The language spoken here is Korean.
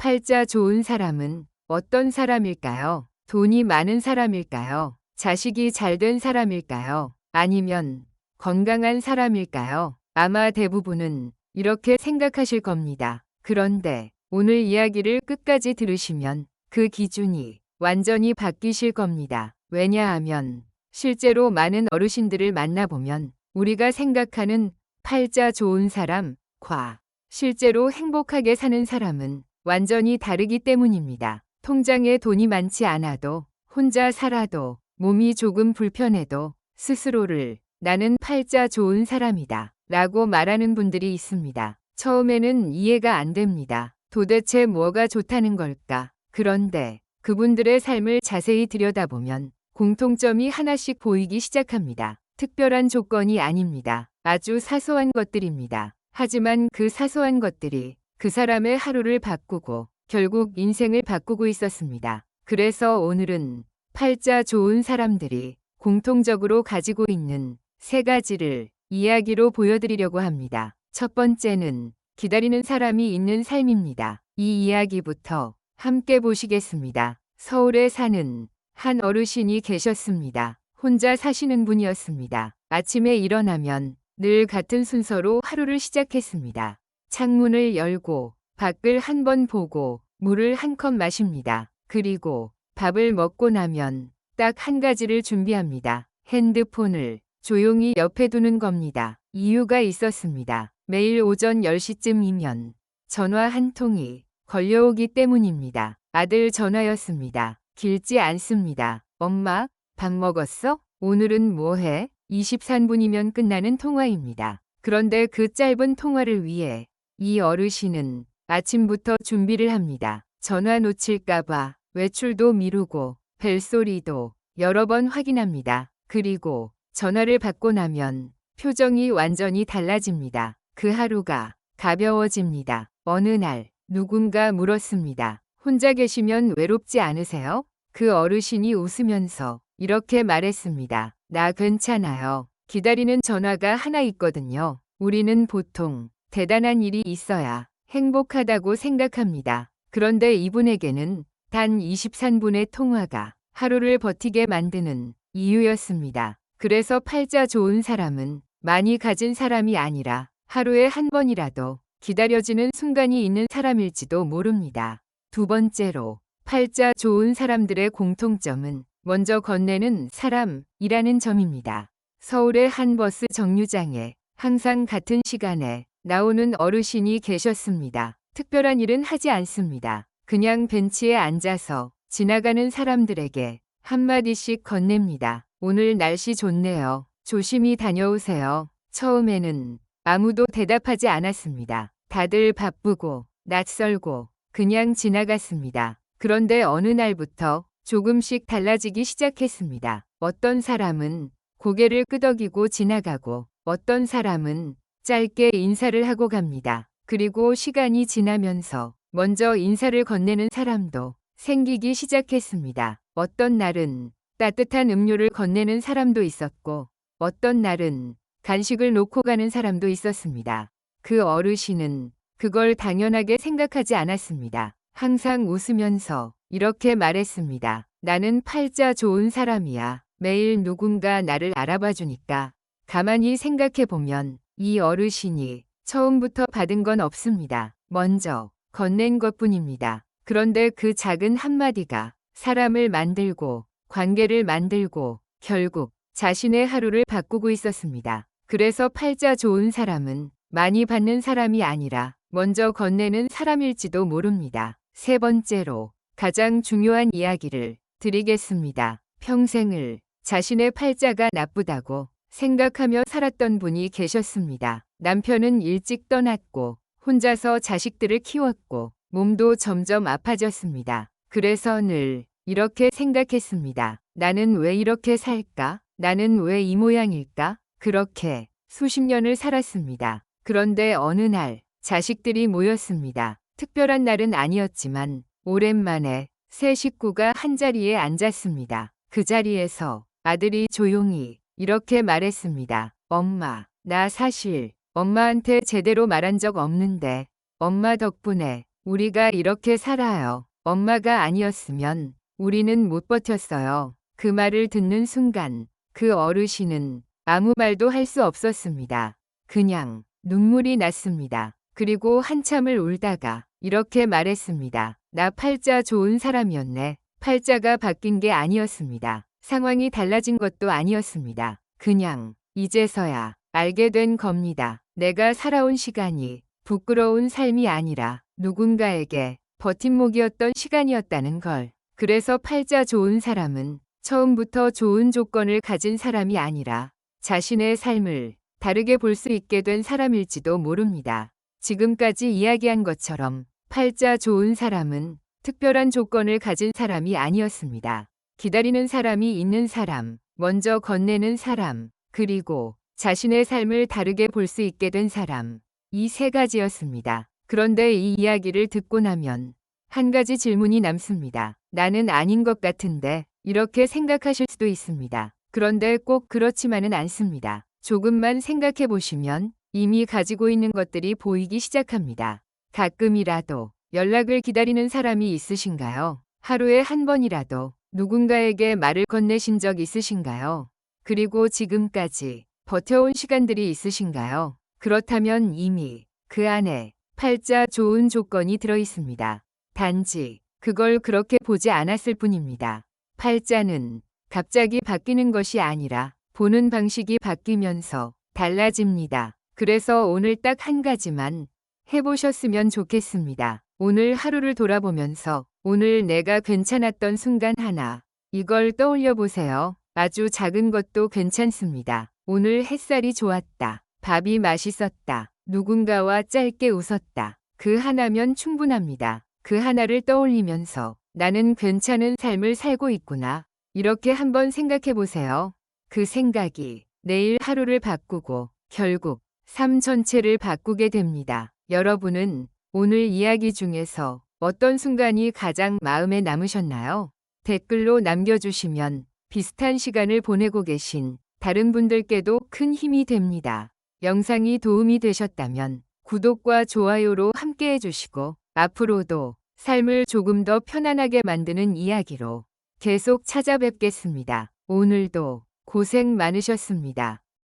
팔자 좋은 사람은 어떤 사람일까요? 돈이 많은 사람일까요? 자식이 잘 된 사람일까요? 아니면 건강한 사람일까요? 아마 대부분은 이렇게 생각하실 겁니다. 그런데 오늘 이야기를 끝까지 들으시면 그 기준이 완전히 바뀌실 겁니다. 왜냐하면 실제로 많은 어르신들을 만나보면 우리가 생각하는 팔자 좋은 사람과 실제로 행복하게 사는 사람은 완전히 다르기 때문입니다. 통장에 돈이 많지 않아도 혼자 살아도 몸이 조금 불편해도 스스로를 나는 팔자 좋은 사람이다 라고 말하는 분들이 있습니다. 처음에는 이해가 안 됩니다. 도대체 뭐가 좋다는 걸까? 그런데 그분들의 삶을 자세히 들여다보면 공통점이 하나씩 보이기 시작합니다. 특별한 조건이 아닙니다. 아주 사소한 것들입니다. 하지만 그 사소한 것들이 그 사람의 하루를 바꾸고 결국 인생을 바꾸고 있었습니다. 그래서 오늘은 팔자 좋은 사람들이 공통적으로 가지고 있는 세 가지를 이야기로 보여드리려고 합니다. 첫 번째는 기다리는 사람이 있는 삶입니다. 이 이야기부터 함께 보시겠습니다. 서울에 사는 한 어르신이 계셨습니다. 혼자 사시는 분이었습니다. 아침에 일어나면 늘 같은 순서로 하루를 시작했습니다. 창문을 열고 밖을 한번 보고 물을 한 컵 마십니다. 그리고 밥을 먹고 나면 딱 한 가지를 준비합니다. 핸드폰을 조용히 옆에 두는 겁니다. 이유가 있었습니다. 매일 오전 10시쯤이면 전화 한 통이 걸려오기 때문입니다. 아들 전화였습니다. 길지 않습니다. 엄마, 밥 먹었어? 오늘은 뭐 해? 23분이면 끝나는 통화입니다. 그런데 그 짧은 통화를 위해 이 어르신은 아침부터 준비를 합니다. 전화 놓칠까봐 외출도 미루고 벨소리도 여러 번 확인합니다. 그리고 전화를 받고 나면 표정이 완전히 달라집니다. 그 하루가 가벼워집니다. 어느 날 누군가 물었습니다. 혼자 계시면 외롭지 않으세요? 그 어르신이 웃으면서 이렇게 말했습니다. 나 괜찮아요. 기다리는 전화가 하나 있거든요. 우리는 보통 대단한 일이 있어야 행복하다고 생각합니다. 그런데 이분에게는 단 23분의 통화가 하루를 버티게 만드는 이유였습니다. 그래서 팔자 좋은 사람은 많이 가진 사람이 아니라 하루에 한 번이라도 기다려지는 순간이 있는 사람일지도 모릅니다. 두 번째로 팔자 좋은 사람들의 공통점은 먼저 건네는 사람이라는 점입니다. 서울의 한 버스 정류장에 항상 같은 시간에 나오는 어르신이 계셨습니다. 특별한 일은 하지 않습니다. 그냥 벤치에 앉아서 지나가는 사람들에게 한마디씩 건넵니다. 오늘 날씨 좋네요. 조심히 다녀오세요. 처음에는 아무도 대답하지 않았습니다. 다들 바쁘고 낯설고 그냥 지나갔습니다. 그런데 어느 날부터 조금씩 달라지기 시작했습니다. 어떤 사람은 고개를 끄덕이고 지나가고 어떤 사람은 짧게 인사를 하고 갑니다. 그리고 시간이 지나면서 먼저 인사를 건네는 사람도 생기기 시작했습니다. 어떤 날은 따뜻한 음료를 건네는 사람도 있었고 어떤 날은 간식을 놓고 가는 사람도 있었습니다. 그 어르신은 그걸 당연하게 생각하지 않았습니다. 항상 웃으면서 이렇게 말했습니다. 나는 팔자 좋은 사람이야. 매일 누군가 나를 알아봐 주니까. 가만히 생각해 보면 이 어르신이 처음부터 받은 건 없습니다. 먼저 건넨 것뿐입니다. 그런데 그 작은 한마디가 사람을 만들고 관계를 만들고 결국 자신의 하루를 바꾸고 있었습니다. 그래서 팔자 좋은 사람은 많이 받는 사람이 아니라 먼저 건네는 사람일지도 모릅니다. 세 번째로 가장 중요한 이야기를 드리겠습니다. 평생을 자신의 팔자가 나쁘다고 생각하며 살았던 분이 계셨습니다. 남편은 일찍 떠났고 혼자서 자식들을 키웠고 몸도 점점 아파졌습니다. 그래서 늘 이렇게 생각했습니다. 나는 왜 이렇게 살까? 나는 왜 이 모양일까? 그렇게 수십 년을 살았습니다. 그런데 어느 날 자식들이 모였습니다. 특별한 날은 아니었지만 오랜만에 세 식구가 한자리에 앉았습니다. 그 자리에서 아들이 조용히 이렇게 말했습니다. 엄마, 나 사실 엄마한테 제대로 말한 적 없는데 엄마 덕분에 우리가 이렇게 살아요. 엄마가 아니었으면 우리는 못 버텼어요. 그 말을 듣는 순간 그 어르신은 아무 말도 할 수 없었습니다. 그냥 눈물이 났습니다. 그리고 한참을 울다가 이렇게 말했습니다. 나 팔자 좋은 사람이었네. 팔자가 바뀐 게 아니었습니다. 상황이 달라진 것도 아니었습니다. 그냥 이제서야 알게 된 겁니다. 내가 살아온 시간이 부끄러운 삶이 아니라 누군가에게 버팀목이었던 시간이었다는 걸. 그래서 팔자 좋은 사람은 처음부터 좋은 조건을 가진 사람이 아니라 자신의 삶을 다르게 볼 수 있게 된 사람일지도 모릅니다. 지금까지 이야기한 것처럼 팔자 좋은 사람은 특별한 조건을 가진 사람이 아니었습니다. 기다리는 사람이 있는 사람, 먼저 건네는 사람, 그리고 자신의 삶을 다르게 볼 수 있게 된 사람. 이 세 가지였습니다. 그런데 이 이야기를 듣고 나면 한 가지 질문이 남습니다. 나는 아닌 것 같은데 이렇게 생각하실 수도 있습니다. 그런데 꼭 그렇지만은 않습니다. 조금만 생각해 보시면 이미 가지고 있는 것들이 보이기 시작합니다. 가끔이라도 연락을 기다리는 사람이 있으신가요? 하루에 한 번이라도 누군가에게 말을 건네신 적 있으신가요? 그리고 지금까지 버텨온 시간들이 있으신가요? 그렇다면 이미 그 안에 팔자 좋은 조건이 들어 있습니다. 단지 그걸 그렇게 보지 않았을 뿐입니다. 팔자는 갑자기 바뀌는 것이 아니라 보는 방식이 바뀌면서 달라집니다. 그래서 오늘 딱 한 가지만 해보셨으면 좋겠습니다. 오늘 하루를 돌아보면서 오늘 내가 괜찮았던 순간 하나, 이걸 떠올려 보세요. 아주 작은 것도 괜찮습니다. 오늘 햇살이 좋았다. 밥이 맛있었다. 누군가와 짧게 웃었다. 그 하나면 충분합니다. 그 하나를 떠올리면서 나는 괜찮은 삶을 살고 있구나. 이렇게 한번 생각해 보세요. 그 생각이 내일 하루를 바꾸고 결국 삶 전체를 바꾸게 됩니다. 여러분은 오늘 이야기 중에서 어떤 순간이 가장 마음에 남으셨나요? 댓글로 남겨주시면 비슷한 시간을 보내고 계신 다른 분들께도 큰 힘이 됩니다. 영상이 도움이 되셨다면 구독과 좋아요로 함께 해주시고 앞으로도 삶을 조금 더 편안하게 만드는 이야기로 계속 찾아뵙겠습니다. 오늘도 고생 많으셨습니다.